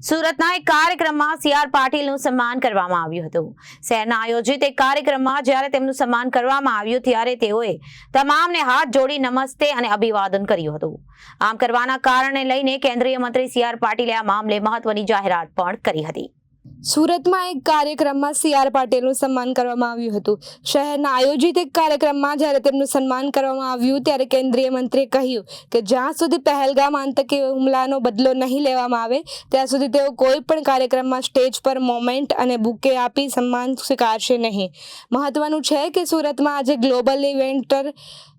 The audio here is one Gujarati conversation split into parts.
સુરતના એક કાર્યક્રમમાં સી.આર. પાટીલનું સન્માન કરવામાં આવ્યું હતું. શહેરના આયોજિત એક કાર્યક્રમમાં જ્યારે તેમનું સન્માન કરવામાં આવ્યું ત્યારે તેઓએ તમામને હાથ જોડી નમસ્તે અને અભિવાદન કર્યું હતું. આમ કરવાના કારણે લઈને કેન્દ્રીય મંત્રી સી.આર. પાટીલે આ મામલે મહત્વની જાહેરાત પણ કરી હતી. સુરતમાં એક કાર્યક્રમમાં સી.આર. પાટીલનું સન્માન કરવામાં આવ્યું હતું. શહેરના આયોજિત એક કાર્યક્રમમાં જ્યારે તેમનું સન્માન કરવામાં આવ્યું ત્યારે કેન્દ્રીય મંત્રીએ કહ્યું કે જ્યાં સુધી પહેલગામ આતંકી હુમલાનો બદલો નહીં લેવામાં આવે ત્યાં સુધી તેઓ કોઈ પણ કાર્યક્રમમાં સ્ટેજ પર મોમેન્ટ અને બુકે આપી સન્માન સ્વીકારશે નહીં. મહત્વનું છે કે સુરતમાં આજે ગ્લોબલ ઇવેન્ટર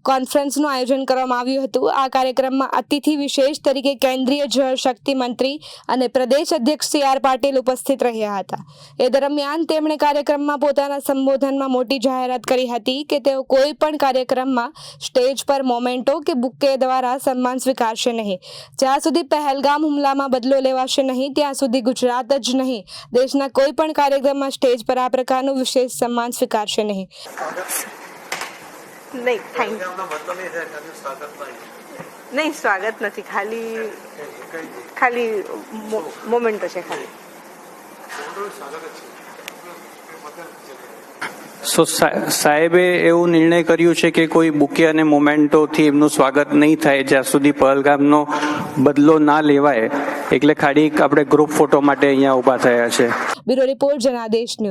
કોન્ફરન્સનું આયોજન કરવામાં આવ્યું હતું. આ કાર્યક્રમમાં અતિથિ વિશેષ તરીકે કેન્દ્રીય જળ શક્તિ મંત્રી અને પ્રદેશ અધ્યક્ષ સી.આર. પાટીલ ઉપસ્થિત રહ્યા હતા. એ દરમિયાન તેમણે કાર્યક્રમમાં પોતાના સંબોધનમાં મોટી જાહેરાત કરી હતી કે તેઓ કોઈ પણ કાર્યક્રમમાં સ્ટેજ પર મોમેન્ટો કે બુકે દ્વારા સન્માન સ્વીકારશે નહીં. જ્યાં સુધી પહેલગામ હુમલામાં બદલો લેવાશે નહીં ત્યાં સુધી ગુજરાત જ નહીં દેશના કોઈ પણ કાર્યક્રમમાં સ્ટેજ પર આ પ્રકારનું વિશેષ સન્માન સ્વીકારશે નહીં. નહીં, સ્વાગત નથી, ખાલી મોમેન્ટો છે ખાલી. સાહેબે એવું નિર્ણય કર્યું છે કે કોઈ બુકે અને મોમેન્ટોથી એમનું સ્વાગત નહીં થાય જ્યાં સુધી પહેલગામનો બદલો ના લેવાય. એટલે ખાલી આપણે ગ્રુપ ફોટો માટે અહીંયા ઊભા થયા છે. Bureau report Janadesh news.